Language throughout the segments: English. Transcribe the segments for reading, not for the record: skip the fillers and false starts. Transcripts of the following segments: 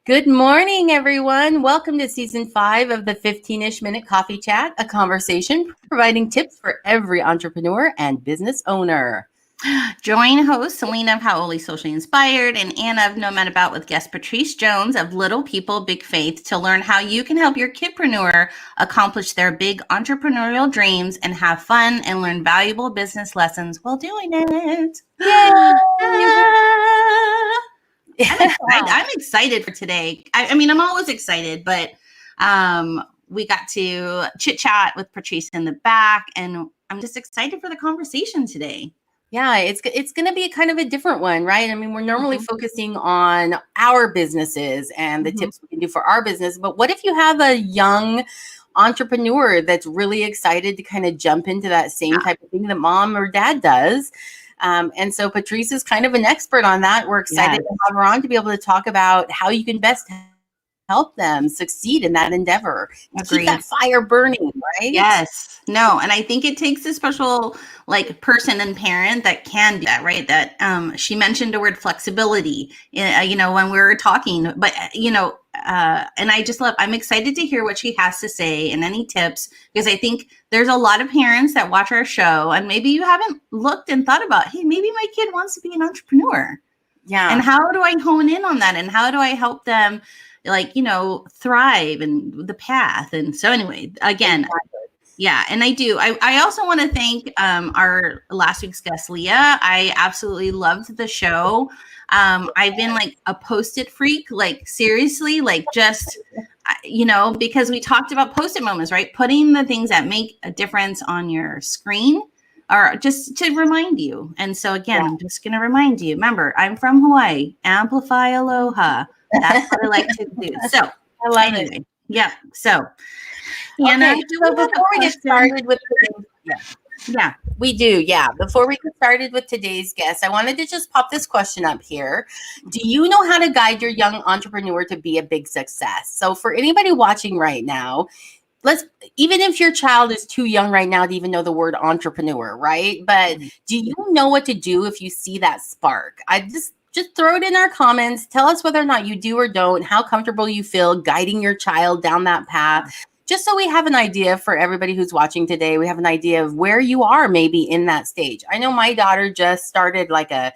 Good morning, everyone. Welcome to season 5 of the 15-ish minute coffee chat, a conversation providing tips for every entrepreneur and business owner. Join host Selena of Hauoli Socially Inspired and Anna of NomadAbout with guest Patrice Jones of Little People, Big Faith to learn how you can help your kidpreneur accomplish their big entrepreneurial dreams and have fun and learn valuable business lessons while doing it. I'm excited for today. I mean, I'm always excited, but we got to chit chat with Patrice in the back, and I'm just excited for the conversation today. Yeah, it's going to be kind of a different one, right? I mean, we're normally focusing on our businesses and the tips we can do for our business. But what if you have a young entrepreneur that's really excited to kind of jump into that same type of thing that mom or dad does? And so Patrice is kind of an expert on that. We're excited to have her on to be able to talk about how you can best help them succeed in that endeavor. Keep that fire burning, right? Yes. No. And I think it takes a special person and parent that can do that, right? That she mentioned the word flexibility, when we were talking, but, and I'm excited to hear what she has to say and any tips, because I think there's a lot of parents that watch our show and maybe you haven't looked and thought about, hey, maybe my kid wants to be an entrepreneur. Yeah. And how do I hone in on that? And how do I help them thrive in the path? And so anyway, again, yeah. And I also want to thank our last week's guest, Leah. I absolutely loved the show. I've been a Post-it freak, seriously, because we talked about Post-it moments, right? Putting the things that make a difference on your screen or just to remind you. And so again, I'm just going to remind you, remember, I'm from Hawaii, amplify aloha. That's what I like to do. So I love it. Yeah. So, Anna, before we get started with we do. Yeah. Before we get started with today's guest, I wanted to just pop this question up here. Do you know how to guide your young entrepreneur to be a big success? So for anybody watching right now, even if your child is too young right now to even know the word entrepreneur, right? But do you know what to do if you see that spark? Just throw it in our comments. Tell us whether or not you do or don't, how comfortable you feel guiding your child down that path. Just so we have an idea for everybody who's watching today, we have an idea of where you are maybe in that stage. I know my daughter just started a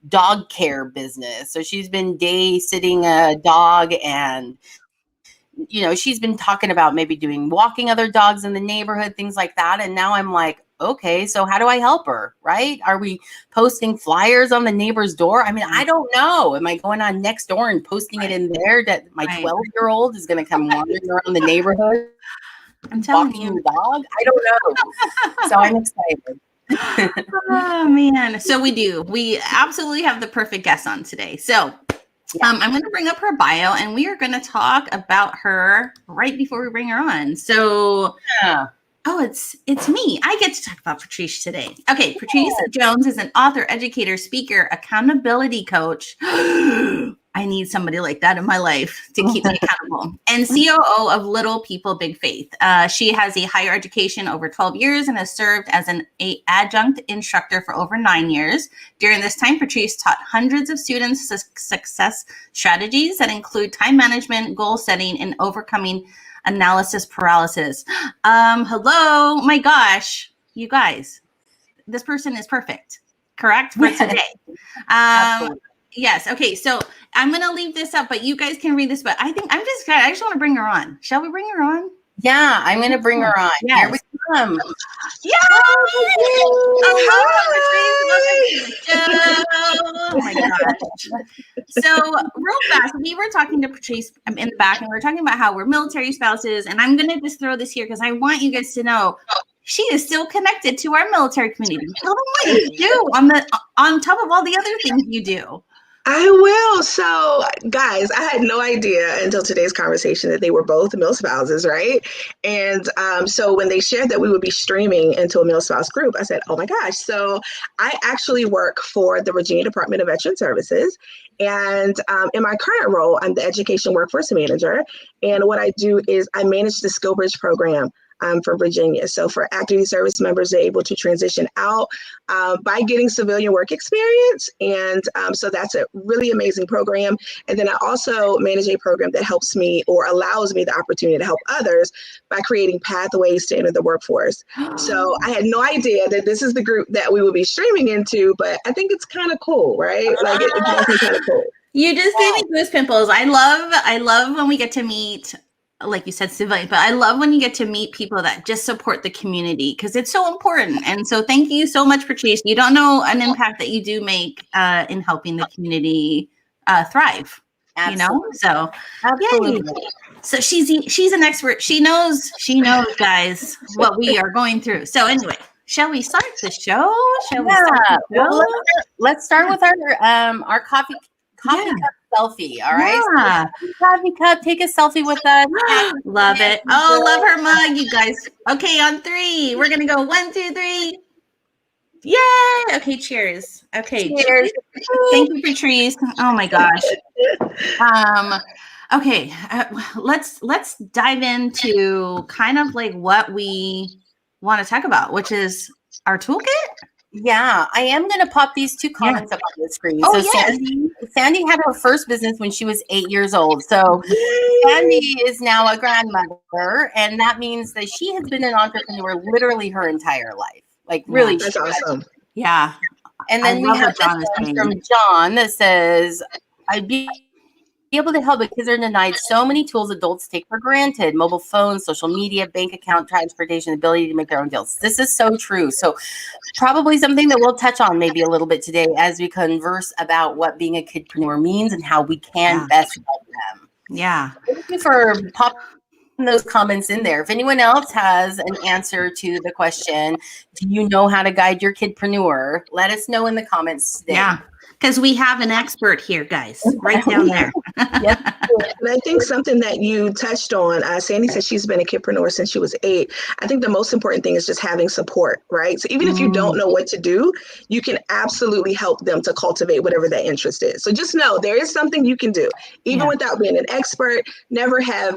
dog care business. So she's been day sitting a dog and she's been talking about maybe walking other dogs in the neighborhood, things like that. And now I'm like, okay, so how do I help her, right? Are we posting flyers on the neighbor's door? I mean, I don't know. Am I going on next door and posting it in there that my 12-year-old is going to come wandering around the neighborhood? I'm telling you, the dog? I don't know. So I'm excited. Oh, man. So we absolutely have the perfect guest on today. So I'm going to bring up her bio and we are going to talk about her right before we bring her on. So, oh, it's me. I get to talk about Patrice today. Okay. Patrice Jones is an author, educator, speaker, accountability coach. I need somebody like that in my life to keep me accountable. And COO of Little People, Big Faith. She has a higher education over 12 years and has served as an adjunct instructor for over 9 years. During this time, Patrice taught hundreds of students success strategies that include time management, goal setting, and overcoming analysis paralysis. Hello, my gosh, you guys, this person is perfect, correct, for today. Yes. Okay. So I'm going to leave this up, but you guys can read this, but I just want to bring her on. Shall we bring her on? Yeah, I'm going to bring her on. Yes. Here we come. Oh my gosh. So real fast, we were talking to Patrice in the back and we were talking about how we're military spouses. And I'm going to just throw this here because I want you guys to know she is still connected to our military community. Tell them what you do on top of all the other things you do. I will. So, guys, I had no idea until today's conversation that they were both mil spouses, right? And so when they shared that we would be streaming into a mil spouse group, I said, oh my gosh. So I actually work for the Virginia Department of Veteran Services. And in my current role, I'm the Education Workforce Manager. And what I do is I manage the Skill Bridge program for Virginia. So for active service members, they're able to transition out by getting civilian work experience. And so that's a really amazing program. And then I also manage a program that helps me or allows me the opportunity to help others by creating pathways to enter the workforce. So I had no idea that this is the group that we will be streaming into, but I think it's kind of cool, right? Like it's definitely kind of cool. You just gave me goose pimples. I love when we get to meet, like you said, civilian, but I love when you get to meet people that just support the community because it's so important. And so thank you so much, Patrice. You don't know an impact that you do make in helping the community thrive. Absolutely. You know, so absolutely. Yay. So she's an expert. She knows, guys, what we are going through. So anyway, shall we start the show? Well, let's start with our coffee cup selfie. All right. Yeah. So coffee cup, take a selfie with us. Love it. Oh, love her mug, you guys. Okay, on 3. We're gonna go 1, 2, 3. Yay! Okay, cheers. Okay, cheers. Thank you, Patrice. Oh my gosh. Okay, let's dive into kind of like what we want to talk about, which is our toolkit. Yeah, I am going to pop these 2 comments up on the screen. Oh, so yes. Sandy had her first business when she was 8 years old. So Sandy is now a grandmother, and that means that she has been an entrepreneur literally her entire life. Like really, that's awesome. Yeah. And then we have this from John that says, I'd be able to help, but kids are denied so many tools adults take for granted: mobile phones, social media, bank account, transportation, ability to make their own deals. This is so true. So probably something that we'll touch on maybe a little bit today as we converse about what being a kidpreneur means and how we can best help them. Yeah. Thank you for popping those comments in there. If anyone else has an answer to the question, do you know how to guide your kidpreneur? Let us know in the comments today. Yeah. Because we have an expert here, guys, right down there. Yep. And I think something that you touched on, Sandy said she's been a kidpreneur since she was 8. I think the most important thing is just having support, right? So even if you don't know what to do, you can absolutely help them to cultivate whatever that interest is. So just know there is something you can do, even without being an expert. Never have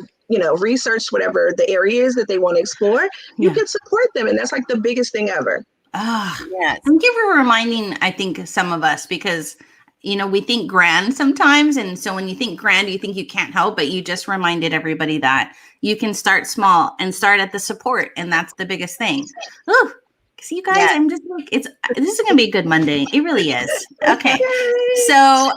researched whatever the area is that they want to explore. You can support them, and that's like the biggest thing ever. Yes. Thank you for reminding, I think, some of us, because, we think grand sometimes. And so when you think grand, you think you can't help, but you just reminded everybody that you can start small and start at the support. And that's the biggest thing. Ooh, see, you guys, I'm just like, this is going to be a good Monday. It really is. Okay. So,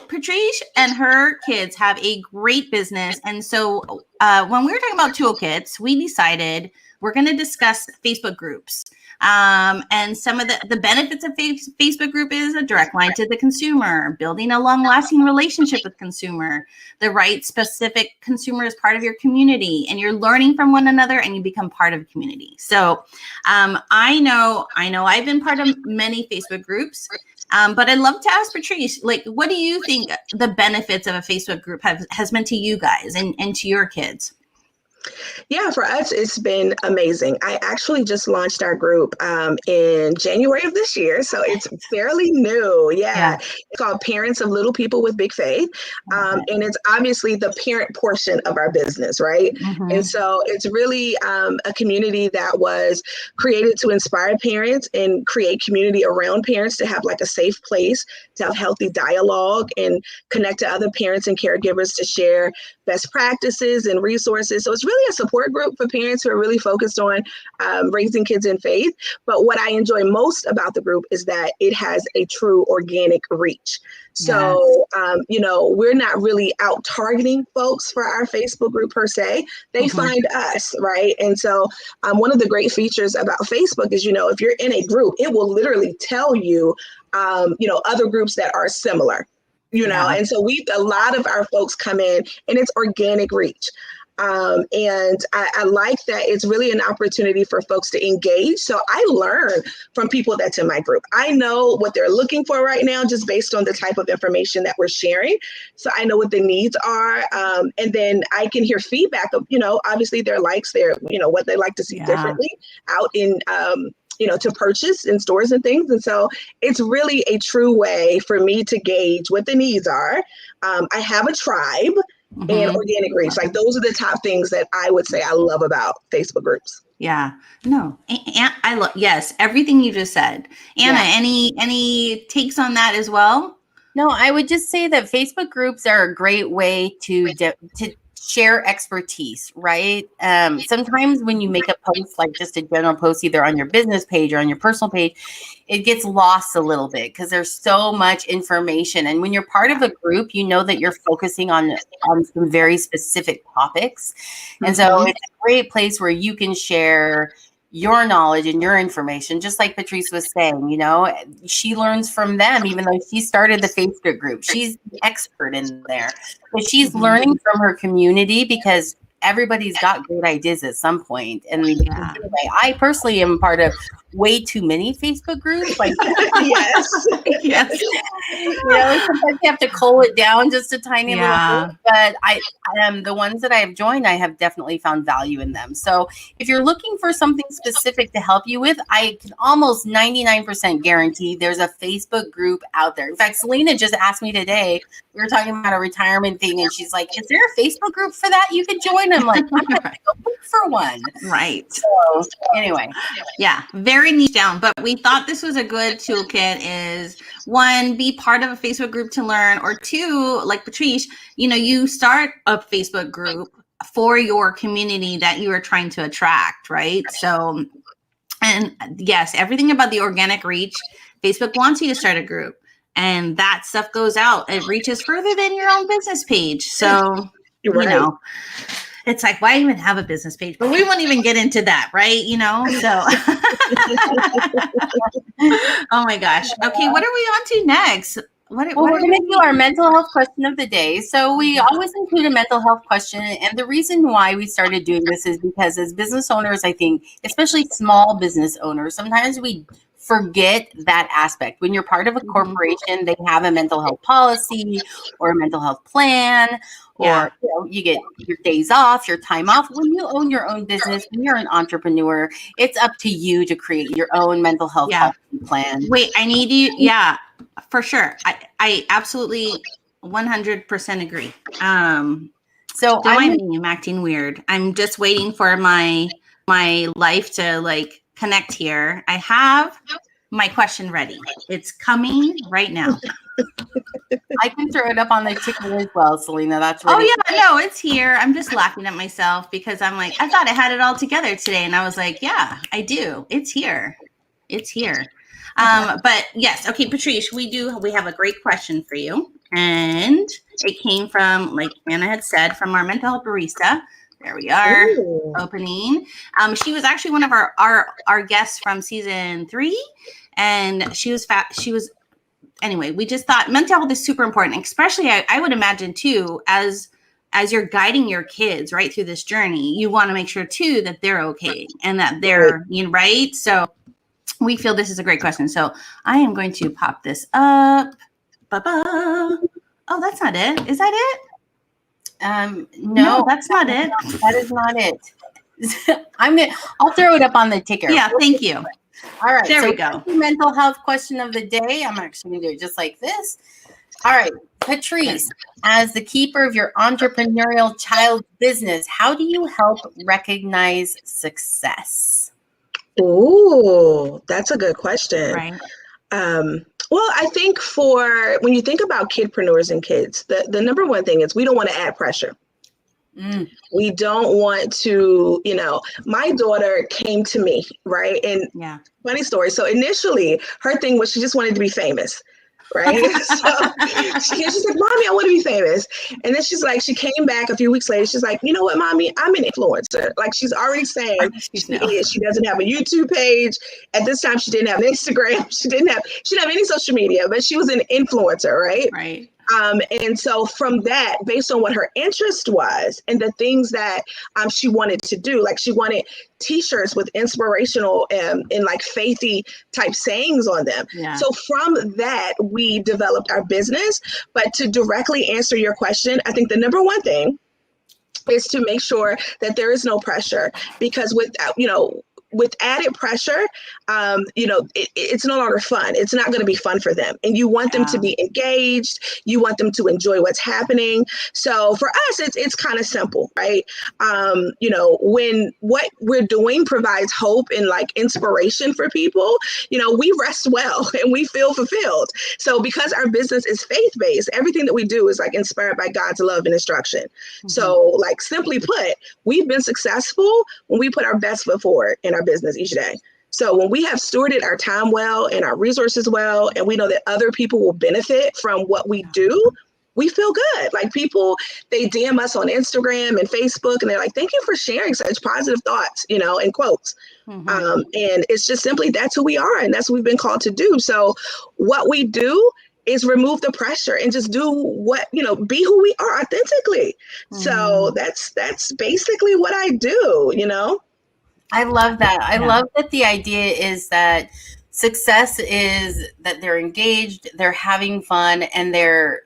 Patrice and her kids have a great business. And so when we were talking about toolkits, we decided we're going to discuss Facebook groups. And some of the benefits of Facebook group is a direct line to the consumer, building a long-lasting relationship with consumer, the right specific consumer is part of your community, and you're learning from one another and you become part of a community. So I know I've been part of many Facebook groups, but I'd love to ask Patrice, like, what do you think the benefits of a Facebook group has meant to you guys and to your kids? Yeah, for us, it's been amazing. I actually just launched our group in January of this year, so it's fairly new. Yeah. It's called Parents of Little People with Big Faith, and it's obviously the parent portion of our business, right? And so it's really a community that was created to inspire parents and create community around parents to have like a safe place, to have healthy dialogue and connect to other parents and caregivers to share best practices and resources. So it's really a support group for parents who are really focused on raising kids in faith. But what I enjoy most about the group is that it has a true organic reach. So, we're not really out targeting folks for our Facebook group per se. They find us, right? And so one of the great features about Facebook is, if you're in a group, it will literally tell you, other groups that are similar. And so a lot of our folks come in and it's organic reach. And I like that it's really an opportunity for folks to engage. So I learn from people that's in my group. I know what they're looking for right now, just based on the type of information that we're sharing. So I know what the needs are. And then I can hear feedback of, obviously their likes, what they like to see differently out in, to purchase in stores and things. And so it's really a true way for me to gauge what the needs are. I have a tribe. and organic reach. Like those are the top things that I would say I love about Facebook groups. Yeah. No. And I love, yes, everything you just said. Anna, any takes on that as well? No, I would just say that Facebook groups are a great way to share expertise, right? Sometimes when you make a post, like just a general post, either on your business page or on your personal page, it gets lost a little bit because there's so much information. And when you're part of a group, you know that you're focusing on some very specific topics. And so it's a great place where you can share your knowledge and your information, just like Patrice was saying, you know, she learns from them, even though she started the Facebook group. She's the expert in there, but she's learning from her community because everybody's got great ideas at some point. And anyway, I personally am part of way too many Facebook groups. Like, yes. You know, sometimes you have to cull it down just a tiny little bit. But I the ones that I have joined, I have definitely found value in them. So if you're looking for something specific to help you with, I can almost 99% guarantee there's a Facebook group out there. In fact, Selena just asked me today, we were talking about a retirement thing, and she's like, is there a Facebook group for that you could join? I'm like, I'm going to go look for one. Right. So anyway. Yeah, very niche down. But we thought this was a good toolkit is, one, be part of a Facebook group to learn, or two, like Patrice, you know, you start a Facebook group for your community that you are trying to attract, right? So, and yes, everything about the organic reach, Facebook wants you to start a group. And that stuff goes out. It reaches further than your own business page. So, you know, it's like, why even have a business page? But we won't even get into that, right? You know, so. Oh my gosh. Okay, what are we on to next? We're going to do our mental health question of the day. So we always include a mental health question. And the reason why we started doing this is because as business owners, I think, especially small business owners, sometimes we forget that aspect. When you're part of a corporation, they have a mental health policy or a mental health plan, or you know, you get your days off, your time off. When you own your own business, when you're an entrepreneur, it's up to you to create your own mental health policy plan. Wait, I need you. Yeah, for sure. I absolutely 100% agree. So I'm acting weird. I'm just waiting for my life to like connect here. I have my question ready. It's coming right now. I can throw it up on the ticker as well, Selena. That's ready. Oh yeah, no, it's here. I'm just laughing at myself because I'm like, I thought I had it all together today, and I was like, yeah, I do. It's here. It's here. But yes, okay, Patrice, we have a great question for you, and it came from, like Anna had said, from our mental health barista. There we are. Ooh. Opening. She was actually one of our guests from season 3, and she was anyway, we just thought mental health is super important, especially I would imagine too, as you're guiding your kids right through this journey, you want to make sure too that they're okay and that they're right. So we feel this is a great question. So I am going to pop this up. Oh, that's not it. Is that it? No, that's not it. That is not it. I'll throw it up on the ticker. Yeah, thank you. All right, there we go. Mental health question of the day. I'm actually going to do it just like this. All right, Patrice, as the keeper of your entrepreneurial child business, how do you help recognize success? Ooh, that's a good question. Right. Well, I think when you think about kidpreneurs and kids, the number one thing is we don't want to add pressure. We don't want to, my daughter came to me, right? And funny story. So initially her thing was she just wanted to be famous. Right. So she's like, Mommy, I want to be famous. And then she's like, she came back a few weeks later. She's like, you know what, Mommy, I'm an influencer. Like she's already saying she doesn't have a YouTube page. At this time, she didn't have an Instagram. She didn't have any social media, but she was an influencer. Right. Right. And so from that, based on what her interest was and the things that she wanted to do, like she wanted T-shirts with inspirational and like faithy type sayings on them. Yeah. So from that, we developed our business. But to directly answer your question, I think the number one thing is to make sure that there is no pressure, because without, with added pressure, it's no longer fun. It's not going to be fun for them. And you want them to be engaged. You want them to enjoy what's happening. So for us, it's kind of simple, right? When what we're doing provides hope and like inspiration for people, we rest well and we feel fulfilled. So because our business is faith-based, everything that we do is like inspired by God's love and instruction. Mm-hmm. So like simply put, we've been successful when we put our best foot forward in our business each day. So when we have stewarded our time well and our resources well, and we know that other people will benefit from what we do, we feel good. Like people, they DM us on Instagram and Facebook, and they're like, thank you for sharing such positive thoughts, and quotes. Mm-hmm. And it's just simply, that's who we are. And that's what we've been called to do. So what we do is remove the pressure and just do what, be who we are authentically. Mm-hmm. So that's basically what I do, I love that. I love that the idea is that success is that they're engaged, they're having fun, and they're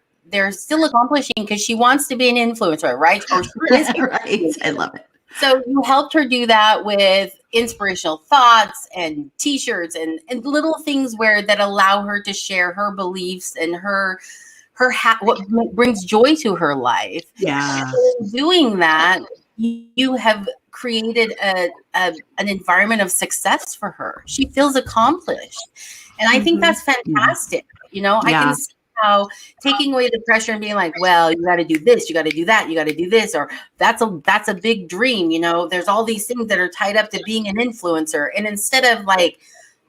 still accomplishing because she wants to be an influencer, right? Or she is right. I love it. So you helped her do that with inspirational thoughts and t-shirts and little things that allow her to share her beliefs and what brings joy to her life. Yeah. So in doing that, you have created an environment of success for her. She feels accomplished. And I think that's fantastic. I can see how taking away the pressure and being like, well, you got to do this, you got to do that, you got to do this, or that's a big dream. There's all these things that are tied up to being an influencer. And instead of like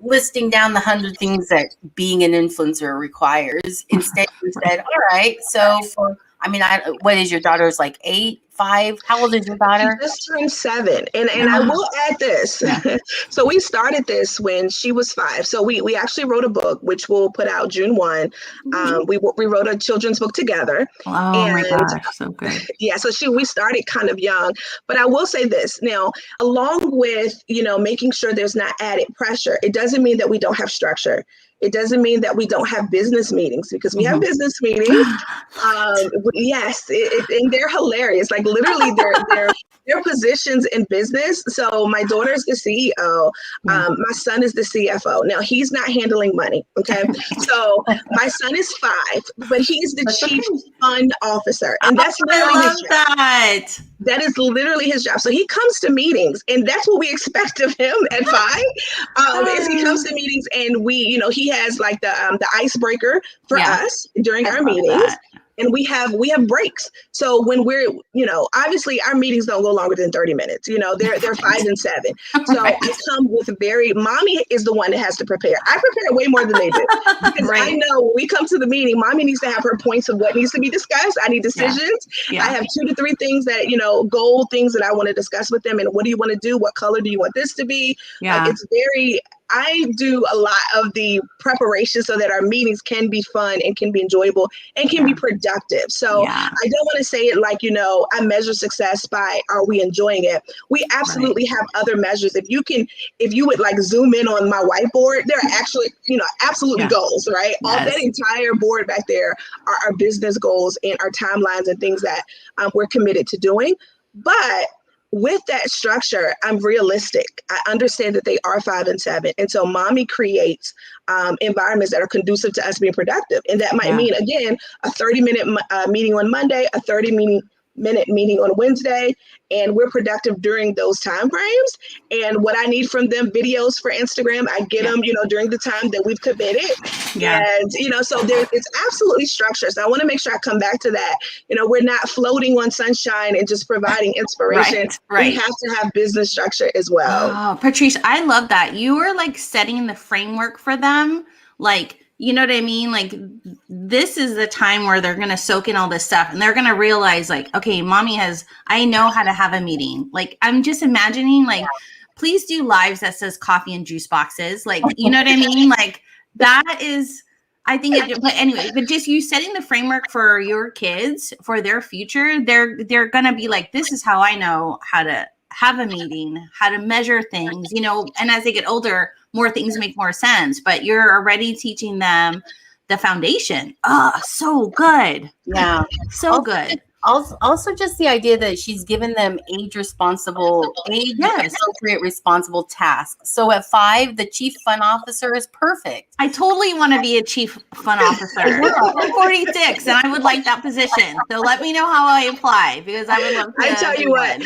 listing down the 100 things that being an influencer requires, instead you said, all right, so what is your daughter's like 8, 5? How old is your daughter? She just turned 7. And I will add this. Yeah. So we started this when she was 5. So we actually wrote a book, which we'll put out June 1. We wrote a children's book together. Oh my gosh, so good. Yeah, so we started kind of young. But I will say this. Now, along with, making sure there's not added pressure, it doesn't mean that we don't have structure. It doesn't mean that we don't have business meetings, because we have business meetings. Yes, and they're hilarious. Like literally, they're positions in business. So my daughter's the CEO. My son is the CFO. Now he's not handling money. Okay, so my son is 5, but he's the chief fund officer, and that's literally his job. That is literally his job. So he comes to meetings, and that's what we expect of him at 5. Is he comes to meetings, and he has like the icebreaker for us during our meetings. And we have breaks. So when we're, obviously our meetings don't go longer than 30 minutes. They're 5 and 7. So I come with mommy is the one that has to prepare. I prepare way more than they do, because I know when we come to the meeting, mommy needs to have her points of what needs to be discussed. I need decisions. Yeah. I have 2 to 3 things that, goal things that I want to discuss with them. And what do you want to do? What color do you want this to be? Yeah. I do a lot of the preparation so that our meetings can be fun and can be enjoyable and can be productive. So I don't want to say it like, I measure success by, are we enjoying it? We absolutely have other measures. If you would like zoom in on my whiteboard, there are actually, absolutely goals, right? Yes. All that entire board back there are our business goals and our timelines and things that we're committed to doing. But with that structure, I'm realistic. I understand that they are 5 and 7. And so mommy creates environments that are conducive to us being productive. And that might mean, again, a 30-minute meeting on Monday, a 30-minute meeting on Wednesday, and we're productive during those time frames. And what I need from them, videos for Instagram, I get them, during the time that we've committed. Yeah. And, so it's absolutely structured. So I want to make sure I come back to that. We're not floating on sunshine and just providing inspiration. Right. We have to have business structure as well. Oh, Patrice, I love that. You are like setting the framework for them. Like, you know what I mean? Like, this is the time where they're going to soak in all this stuff, and they're going to realize like, okay, I know how to have a meeting. Like, I'm just imagining like, please do lives that says coffee and juice boxes. Like, you know what I mean? Like that is, I think but anyway, but just you setting the framework for your kids, for their future, they're going to be like, this is how I know how to have a meeting, how to measure things, and as they get older, more things make more sense, but you're already teaching them the foundation. Oh, so good. Yeah. So good. also just the idea that she's given them age appropriate responsible tasks. So at 5, the chief fun officer is perfect. I totally want to be a chief fun officer. I'm 46 and I would like that position. So let me know how I apply, because I would love to. I tell you what,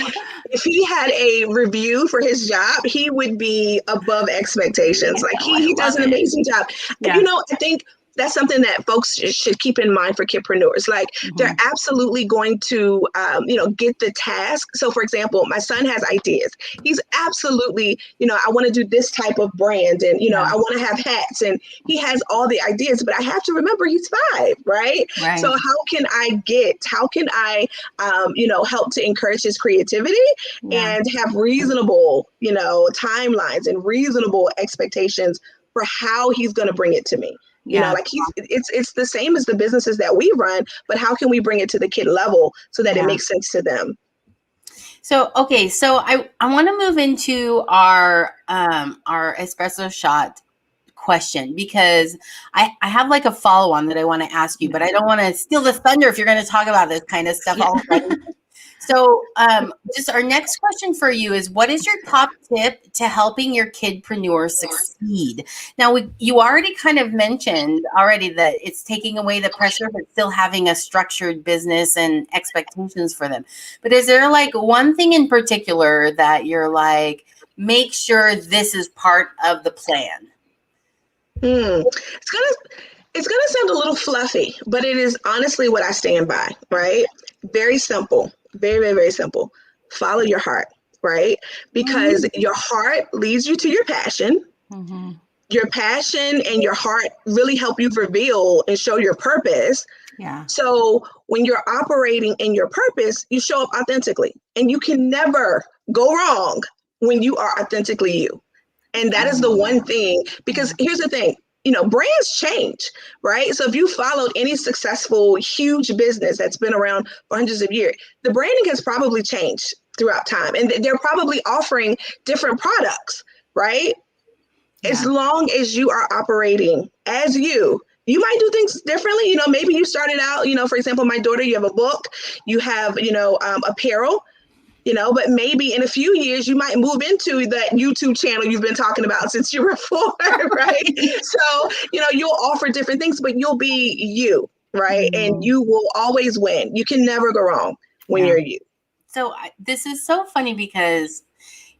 if he had a review for his job, he would be above expectations. Like he does an amazing job. Yeah. You know, I think that's something that folks should keep in mind for kidpreneurs. Like they're absolutely going to, get the task. So for example, my son has ideas. He's absolutely, I want to do this type of brand and, I want to have hats, and he has all the ideas, but I have to remember he's 5, right? So how can I help to encourage his creativity and have reasonable, timelines and reasonable expectations for how he's going to bring it to me. It's the same as the businesses that we run, but how can we bring it to the kid level so that it makes sense to them? So, okay. So I want to move into our espresso shot question, because I have like a follow on that I want to ask you, but I don't want to steal the thunder if you're going to talk about this kind of stuff already. So just our next question for you is, what is your top tip to helping your kidpreneur succeed? Now, you already kind of mentioned that it's taking away the pressure, but still having a structured business and expectations for them. But is there like one thing in particular that you're like, make sure this is part of the plan? It's gonna sound a little fluffy, but it is honestly what I stand by, right? Very simple. Very, very, very simple. Follow your heart, right? Because your heart leads you to your passion. Your passion and your heart really help you reveal and show your purpose. Yeah. So when you're operating in your purpose, you show up authentically, and you can never go wrong when you are authentically you. And that is the one thing, because here's the thing. Brands change, right? So if you followed any successful, huge business that's been around for hundreds of years, the branding has probably changed throughout time. And they're probably offering different products, right? Yeah. As long as you are operating as you might do things differently. Maybe you started out, for example, my daughter, you have a book, you have, apparel. But maybe in a few years, you might move into that YouTube channel you've been talking about since you were 4, right? So, you'll offer different things, but you'll be you, right? And you will always win. You can never go wrong when you're you. So this is so funny, because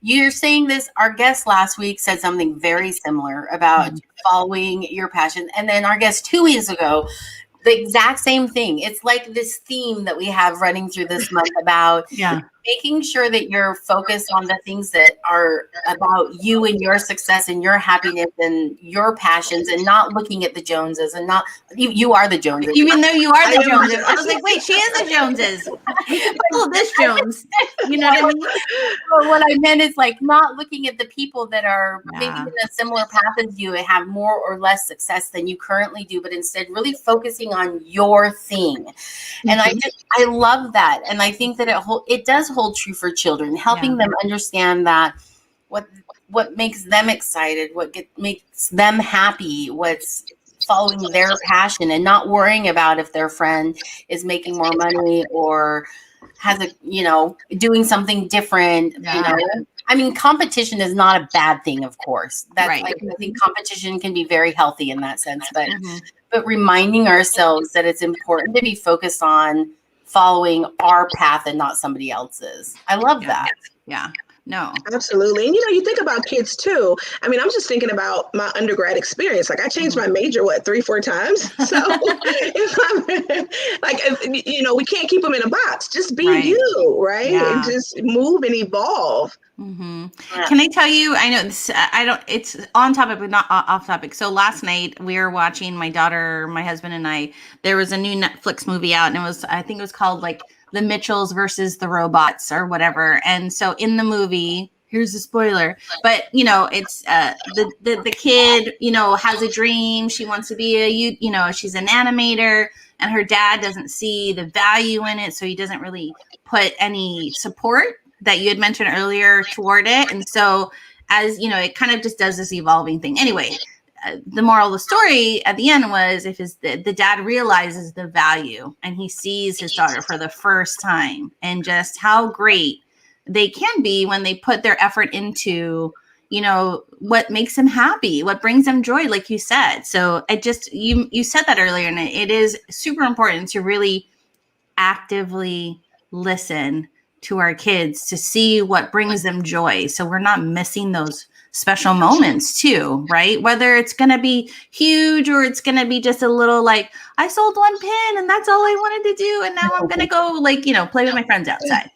you're saying this. Our guest last week said something very similar about following your passion. And then our guest 2 weeks ago, the exact same thing. It's like this theme that we have running through this month about making sure that you're focused on the things that are about you and your success and your happiness and your passions, and not looking at the Joneses, and not you are the Joneses. Even though you are the Joneses. I was like, wait, she is the Joneses. Oh, this Jones. You know what I mean? Well, what I meant is like not looking at the people that are maybe in a similar path as you and have more or less success than you currently do, but instead really focusing on your thing. And I love that. And I think that it does hold true for children, helping them understand that what makes them excited, what makes them happy, what's following their passion, and not worrying about if their friend is making more money or has doing something different. I mean, competition is not a bad thing, of course. I think competition can be very healthy in that sense, but reminding ourselves that it's important to be focused on following our path and not somebody else's. I love that. Yeah. No. Absolutely. And you think about kids too. I mean, I'm just thinking about my undergrad experience. Like I changed my major, 3-4 times. So we can't keep them in a box. Just be you, right? Yeah. And just move and evolve. Can I tell you, I know this, it's on topic, but not off topic. So last night we were watching, my daughter, my husband and I, there was a new Netflix movie out, and I think it was called like The Mitchells versus the Robots or whatever. And so in the movie, here's a spoiler, but it's the kid, has a dream. She wants to be she's an animator, and her dad doesn't see the value in it. So he doesn't really put any support that you had mentioned earlier toward it. And so as it kind of just does this evolving thing. Anyway, the moral of the story at the end was if the dad realizes the value and he sees his daughter for the first time and just how great they can be when they put their effort into, you know, what makes them happy, what brings them joy, like you said. So it just, you said that earlier, and it is super important to really actively listen to our kids to see what brings them joy. So we're not missing those special moments too, right? Whether it's going to be huge or it's going to be just a little like, I sold one pin and that's all I wanted to do. And now I'm going to go like, you know, play with my friends outside.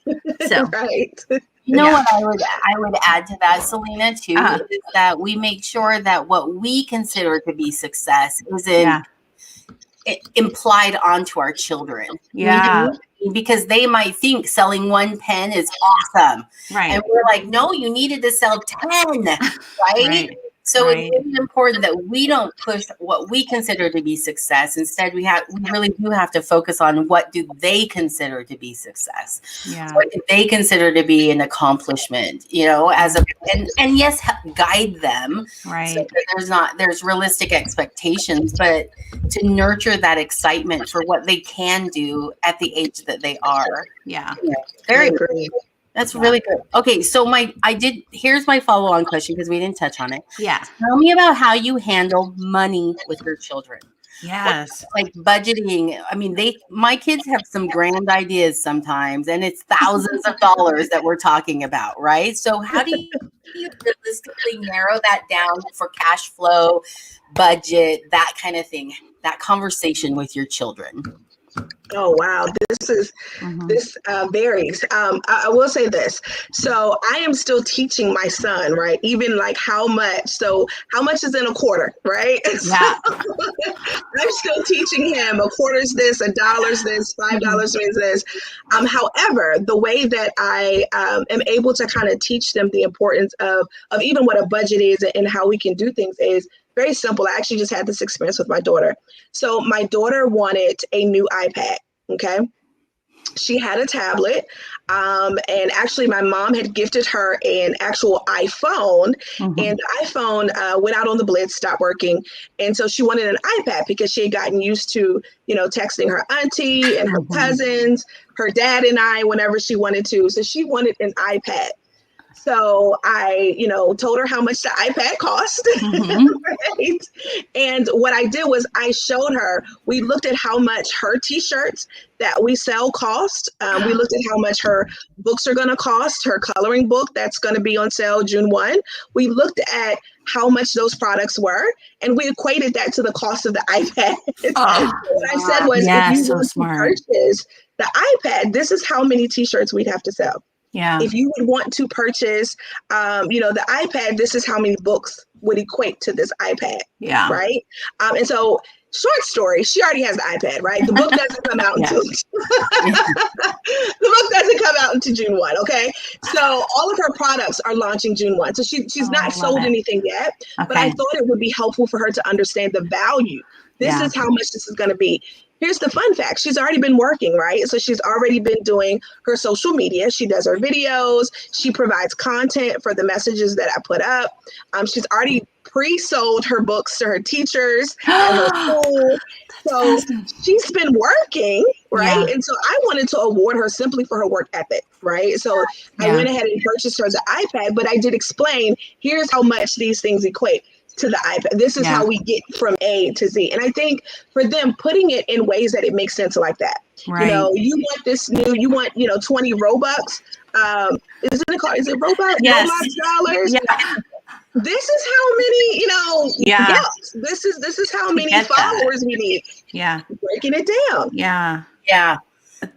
So, Right. You know what I would add to that, Selena, too, is that we make sure that what we consider to be success isn't implied onto our children. Yeah. Because they might think selling one pen is awesome. Right. And we're like, no, you needed to sell 10, right? So it's really important that we don't push what we consider to be success. Instead, we really do have to focus on what do they consider to be success. Yeah. What do they consider to be an accomplishment, you know, and yes, guide them. Right. So that there's realistic expectations, but to nurture that excitement for what they can do at the age that they are. Yeah. Very good. That's really good. Okay, so here's my follow-on question because we didn't touch on it. Yeah. Tell me about how you handle money with your children. Yes. Like budgeting. I mean, my kids have some grand ideas sometimes, and it's thousands of dollars that we're talking about, right? So how do you realistically narrow that down for cash flow, budget, that kind of thing, that conversation with your children? Oh, wow. This varies. I will say this. So I am still teaching my son, right? Even like how much is in a quarter, right? Yeah. So I'm still teaching him a quarter's this, a dollar's this, $5 means this. However, the way that I am able to kind of teach them the importance of even what a budget is and how we can do things is very simple. I actually just had this experience with my daughter. So my daughter wanted a new iPad. Okay. She had a tablet. And actually my mom had gifted her an actual iPhone, and the iPhone went out on the blitz, stopped working. And so she wanted an iPad because she had gotten used to, you know, texting her auntie and her cousins, her dad and I, whenever she wanted to. So she wanted an iPad. So I, you know, told her how much the iPad cost. Right? And what I did was I showed her, we looked at how much her t-shirts that we sell cost. We looked at how much her books are going to cost, her coloring book that's going to be on sale June 1. We looked at how much those products were, and we equated that to the cost of the iPad. What I said was, if you want to purchase the iPad, this is how many t-shirts we'd have to sell. Yeah. If you would want to purchase, you know, the iPad, this is how many books would equate to this iPad. Yeah. Right. And so, short story, she already has the iPad, right? The book doesn't come out until the book doesn't come out until June 1. Okay. So all of her products are launching June 1. So she's not sold anything yet, but I thought it would be helpful for her to understand the value. This is how much this is going to be. Here's the fun fact. She's already been working, right? So she's already been doing her social media. She does her videos. She provides content for the messages that I put up. She's already pre-sold her books to her teachers at her school. So she's been working, right? And so I wanted to award her simply for her work ethic, right? So I went ahead and purchased her the iPad, but I did explain, here's how much these things equate to the iPad. This is how we get from A to Z. And I think for them, putting it in ways that it makes sense like that. Right. You know, you want this new, you want, you know, 20 Robux. Is it Robux? Yes. Robux dollars? Yeah. This is how many, you know, this is how many followers we need. Yeah. Breaking it down. Yeah. Yeah.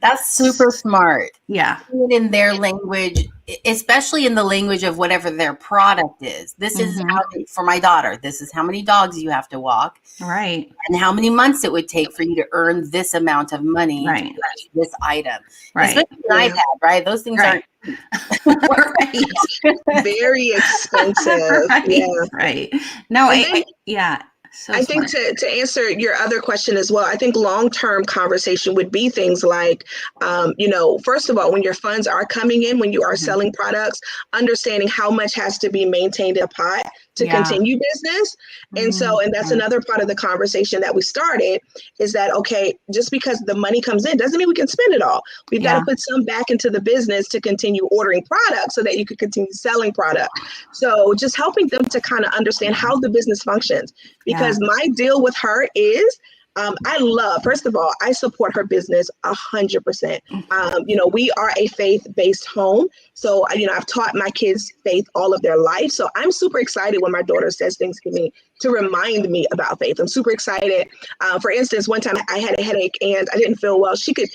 That's super smart. Yeah. In their language, especially in the language of whatever their product is. This is how, for my daughter, this is how many dogs you have to walk. Right. And how many months it would take for you to earn this amount of money to purchase this item. Right. Especially an iPad, right? Those things aren't very expensive. Right. No, So I think to answer your other question as well, I think long-term conversation would be things like, you know, first of all, when your funds are coming in, when you are selling products, understanding how much has to be maintained in a pot to continue business. And so, and that's another part of the conversation that we started is that, okay, just because the money comes in doesn't mean we can spend it all. We've got to put some back into the business to continue ordering products so that you can continue selling product. So just helping them to kind of understand how the business functions, because my deal with her is, first of all, I support her business 100%. We are a faith-based home. So, I've taught my kids faith all of their life. So I'm super excited when my daughter says things to me to remind me about faith. I'm super excited. For instance, one time I had a headache and I didn't feel well. She could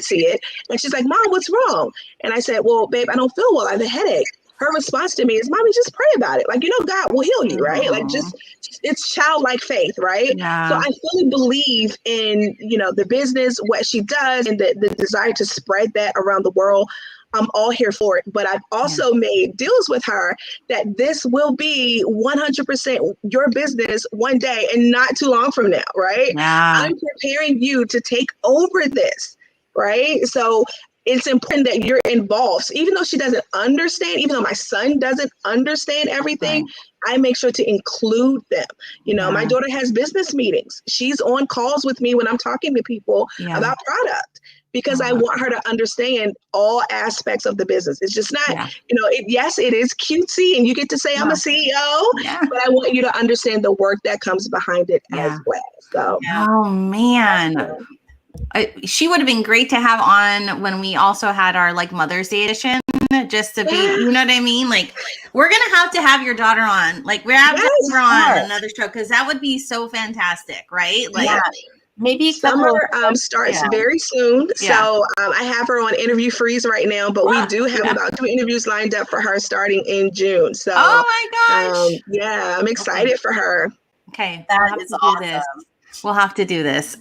see it. And she's like, Mom, what's wrong? And I said, well, babe, I don't feel well. I have a headache. Her response to me is, Mommy, just pray about it. Like, God will heal you, right? Like, just it's childlike faith, right? Yeah. So I fully believe in, the business, what she does, and the desire to spread that around the world. I'm all here for it. But I've also made deals with her that this will be 100% your business one day and not too long from now, right? Yeah. I'm preparing you to take over this, right? So it's important that you're involved. So even though she doesn't understand, even though my son doesn't understand everything, I make sure to include them. My daughter has business meetings. She's on calls with me when I'm talking to people about product, because I want her to understand all aspects of the business. It's just not, yes, it is cutesy and you get to say I'm a CEO, but I want you to understand the work that comes behind it as well. So, oh man. She would have been great to have on when we also had our Mother's Day edition, just to be, you know what I mean? Like, we're going to have your daughter on, we're have her on another show, because that would be so fantastic, right? Maybe summer starts very soon. So I have her on interview freeze right now, but we do have about 2 interviews lined up for her starting in June. So, oh my gosh. I'm excited for her. Okay. That is awesome. We'll have to do this.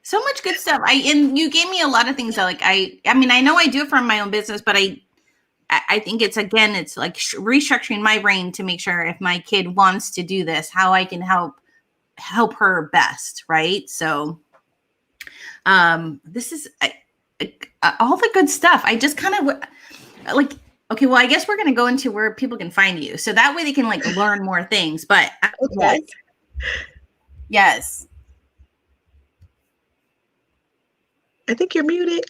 So much good stuff. And you gave me a lot of things that I know I do it for my own business, but I think it's restructuring my brain to make sure if my kid wants to do this, how I can help her best. Right. So, this is all the good stuff. I just kind of okay, well, I guess we're going to go into where people can find you. So that way they can learn more things, but Yes. I think you're muted.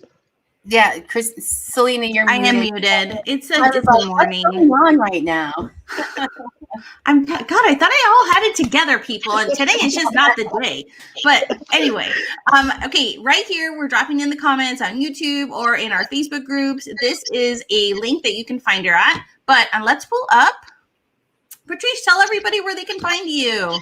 Yeah, Selena, you're muted. I am muted. It's a morning. What's going on right now? God, I thought I all had it together, people, and today is just not the day. But anyway, okay, right here, we're dropping in the comments on YouTube or in our Facebook groups. This is a link that you can find her at. But let's pull up. Patrice, tell everybody where they can find you.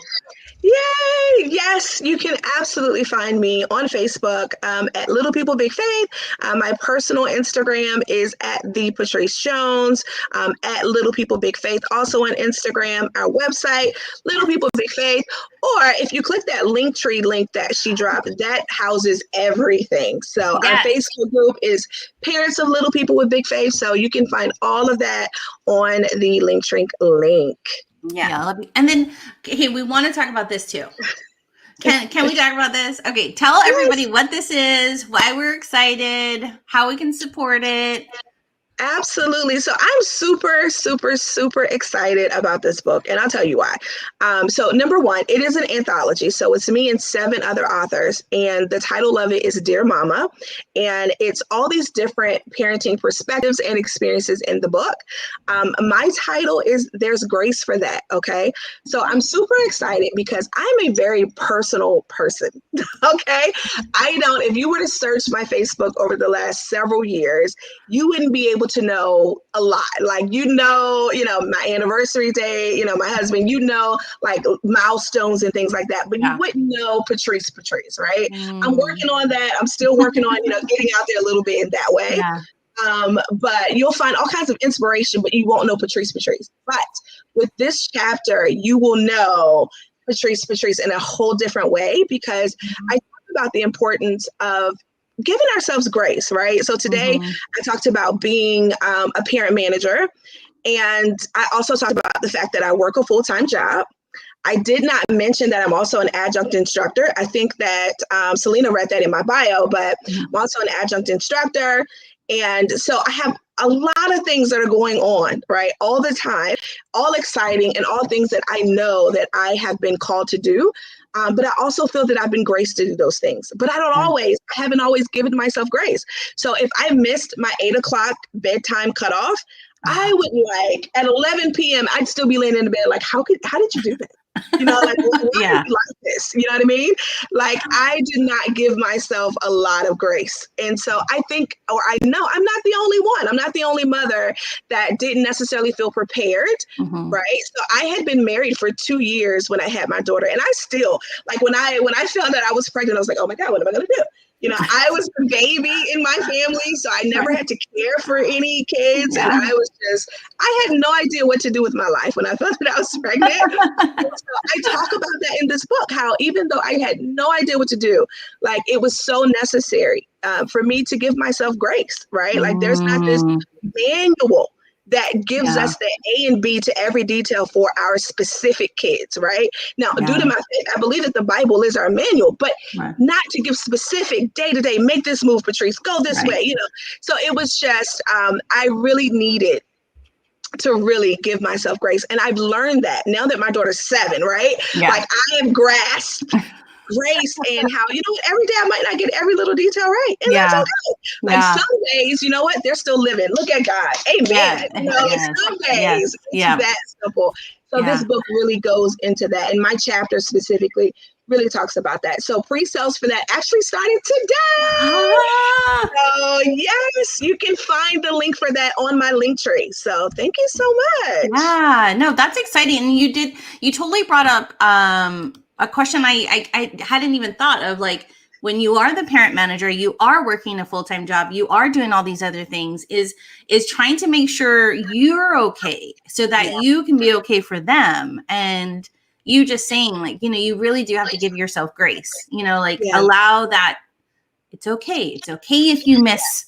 Yay! Yes, you can absolutely find me on Facebook at Little People Big Faith. My personal Instagram is at the Patrice Jones, at Little People Big Faith. Also on Instagram, our website, Little People Big Faith. Or if you click that Linktree link that she dropped, that houses everything. So our Facebook group is Parents of Little People with Big Faith. So you can find all of that on the Linktree link. Yeah. And then, okay, we want to talk about this too. Can we talk about this? Okay, tell everybody what this is, why we're excited, how we can support it. Absolutely. So I'm super, super, super excited about this book, and I'll tell you why. So number one, it is an anthology. So it's me and 7 other authors, and the title of it is Dear Mama, and it's all these different parenting perspectives and experiences in the book. My title is There's Grace for That. Okay. So I'm super excited because I'm a very personal person. Okay. If you were to search my Facebook over the last several years, you wouldn't be able to know a lot. My anniversary day, my husband, milestones and things like that, but you wouldn't know Patrice, right? I'm working on that. I'm still working on, getting out there a little bit in that way. Yeah. But you'll find all kinds of inspiration, but you won't know Patrice. But with this chapter, you will know Patrice in a whole different way, because I talk about the importance of giving ourselves grace, right? So today I talked about being a parent manager, and I also talked about the fact that I work a full-time job. I did not mention that I'm also an adjunct instructor. I think that Selena read that in my bio, but I'm also an adjunct instructor. And so I have a lot of things that are going on, right? All the time, all exciting and all things that I know that I have been called to do. But I also feel that I've been graced to do those things. But I haven't always given myself grace. So if I missed my 8 o'clock bedtime cutoff, I would at 11 p.m., I'd still be laying in the bed like, how did you do that? Why are you like this? You know what I mean? Like, I did not give myself a lot of grace. And so I think, or I know I'm not the only one. I'm not the only mother that didn't necessarily feel prepared. Right. So I had been married for 2 years when I had my daughter. And I still, like, when I found out I was pregnant, I was like, oh my God, what am I going to do? I was the baby in my family, so I never had to care for any kids. And I had no idea what to do with my life when I found that I was pregnant. So I talk about that in this book, how even though I had no idea what to do, like, it was so necessary for me to give myself grace, right? Like, there's not this manual that gives us the A and B to every detail for our specific kids, right? Now, due to my faith, I believe that the Bible is our manual, but not to give specific day-to-day, make this move, Patrice, go this way, So it was just, I really needed to really give myself grace. And I've learned that now that my daughter's 7, right? Like, I have grasped grace and how, every day I might not get every little detail right. And that's okay. Like, some days, you know what? They're still living. Look at God. Amen. Some days it's that simple. So this book really goes into that. And my chapter specifically really talks about that. So pre-sales for that actually started today. So yes, you can find the link for that on my link tree. So thank you so much. Yeah, no, that's exciting. And you totally brought up a question I hadn't even thought of. Like, when you are the parent manager, you are working a full-time job, you are doing all these other things, is trying to make sure you're okay so that you can be okay for them. And you just saying, like, you really do have to give yourself grace, allow that. It's okay. It's okay if you miss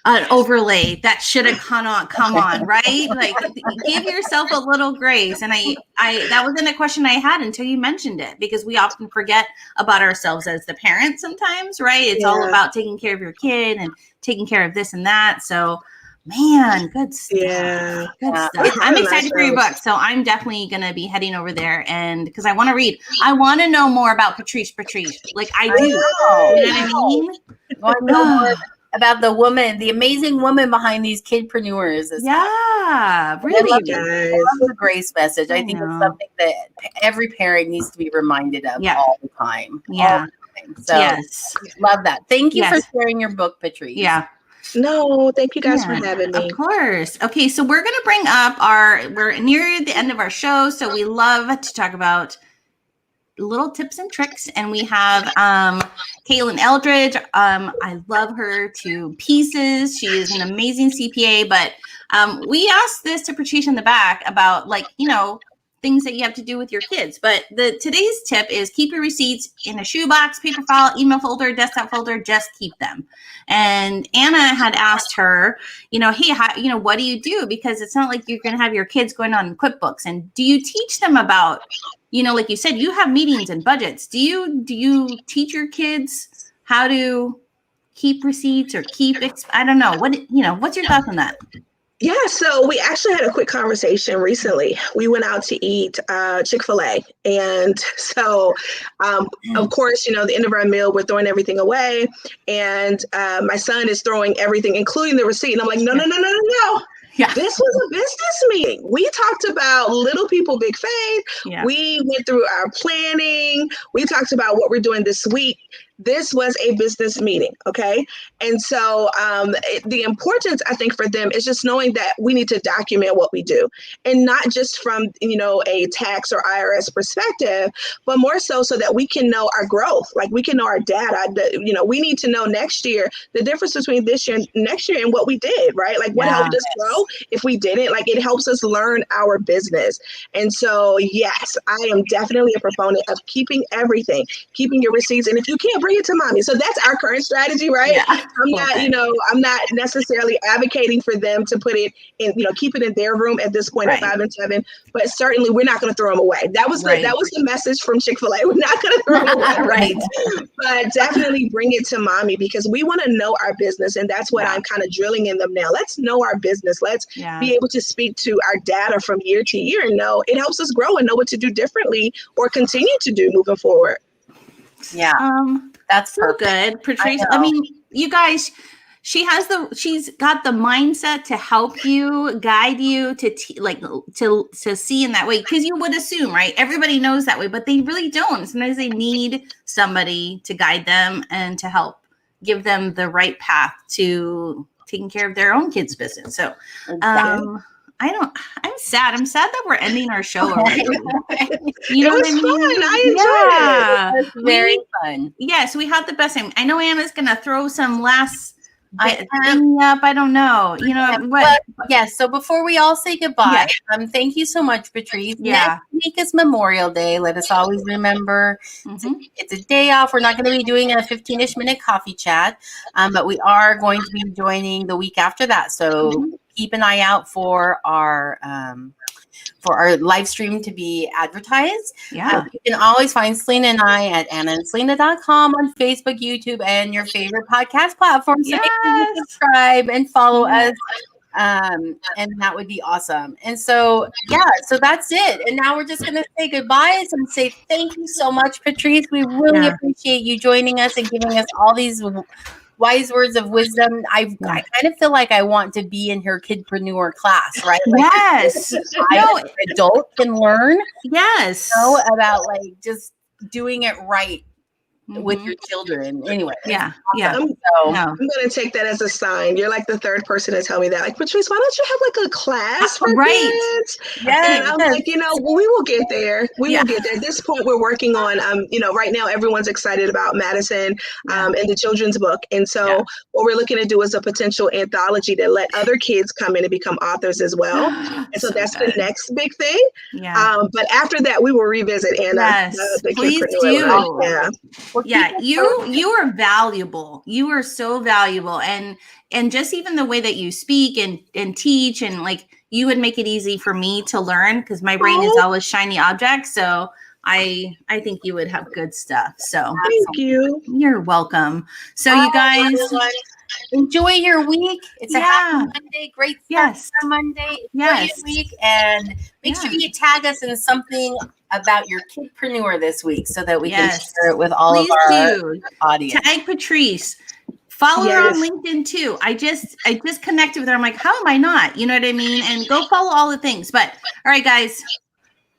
an overlay that should have come on, right? Like, give yourself a little grace. And I that wasn't a question I had until you mentioned it, because we often forget about ourselves as the parents sometimes, right? It's all about taking care of your kid and taking care of this and that. So, man, good stuff. Good stuff. I'm excited for your book. So I'm definitely going to be heading over there, and because I want to read. I want to know more about Patrice. Like, I do. You know what I mean? I want to know more about the amazing woman behind these kidpreneurs. Really. I love the grace message. I think it's something that every parent needs to be reminded of all the time. So love that. Thank you for sharing your book, Patrice. No, thank you guys for having me. Of course. Okay, so we're going to bring up we're near the end of our show, so we love to talk about little tips and tricks. And we have Caitlin Eldridge. I love her to pieces. She is an amazing CPA, but we asked this to Patrice in the back about, like, things that you have to do with your kids. But today's tip is keep your receipts in a shoebox, paper file, email folder, desktop folder. Just keep them. And Anna had asked her, hey, what do you do? Because it's not like you're going to have your kids going on QuickBooks. And do you teach them about, like you said, you have meetings and budgets. Do you teach your kids how to keep receipts or I don't know. What's your thoughts on that? Yeah, so we actually had a quick conversation recently. We went out to eat Chick-fil-A. And so, of course, the end of our meal, we're throwing everything away. And my son is throwing everything, including the receipt. And I'm like, no. Yeah. This was a business meeting. We talked about Little People, Big Faith. Yeah. We went through our planning. We talked about what we're doing this week. This was a business meeting, okay? And so the importance, I think, for them is just knowing that we need to document what we do, and not just from, a tax or IRS perspective, but more so that we can know our growth, like we can know our data. We need to know next year, the difference between this year and next year and what we did, right? Like, what helped us grow if we didn't, like, it helps us learn our business. And so, yes, I am definitely a proponent of keeping everything, keeping your receipts. And if you can't bring bring it to mommy. So that's our current strategy, right? Yeah. I'm not necessarily advocating for them to put it in, keep it in their room at this point at 5 and 7, but certainly we're not going to throw them away. That was the message from Chick-fil-A. We're not going to throw them away. Right. But definitely bring it to mommy, because we want to know our business. And that's what I'm kind of drilling in them now. Let's know our business. Let's be able to speak to our data from year to year and know it helps us grow and know what to do differently or continue to do moving forward. Yeah. That's so good, Patrice. I mean, you guys, she's got the mindset to help you, guide you to see in that way. Because you would assume, right? Everybody knows that way, but they really don't. Sometimes they need somebody to guide them and to help give them the right path to taking care of their own kids' business. So, I'm sad. I'm sad that we're ending our show already. You know what I mean? Fun. I enjoyed it. It was very fun. Yes, we had the best time. I know Anna's going to throw some last thing up. I don't know. You know what? Yes. So before we all say goodbye, thank you so much, Patrice. Next week is Memorial Day. Let us always remember it's a day off. We're not going to be doing a 15-ish minute coffee chat, but we are going to be joining the week after that. So keep an eye out for our live stream to be advertised. Yeah. You can always find Selena and I at annaandselena.com on Facebook, YouTube, and your favorite podcast platform. So make sure you subscribe and follow us. And that would be awesome. And so, so that's it. And now we're just going to say goodbye and say thank you so much, Patrice. We really appreciate you joining us and giving us all these wise words of wisdom. I kind of feel like I want to be in her kidpreneur class, right? Yes. Adults can learn. Yes. About just doing it right with your children. Anyway. Yeah. I'm going to take that as a sign. You're like the third person to tell me that. Like, Patrice, why don't you have like a class for kids? Yeah. And I'm like, we will get there. We will get there. At this point, we're working on, right now everyone's excited about Madison and the children's book. And so what we're looking to do is a potential anthology to let other kids come in and become authors as well. And so that's the next big thing. Yeah. But after that, we will revisit Anna. Yes, please do. Yeah, you are valuable. You are so valuable, and just even the way that you speak and teach, and like you would make it easy for me to learn because my brain is always shiny objects. So I think you would have good stuff. So thank you. You're welcome. So you guys enjoy your week. It's a happy Monday. Great start for Monday. Enjoy your week, and make sure you tag us in something about your kidpreneur this week so that we can share it with all of our audience. Tag Patrice. Follow her on LinkedIn too. I just connected with her. I'm like, how am I not? You know what I mean? And go follow all the things. But all right, guys.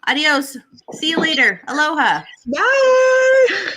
Adios. See you later. Aloha. Bye.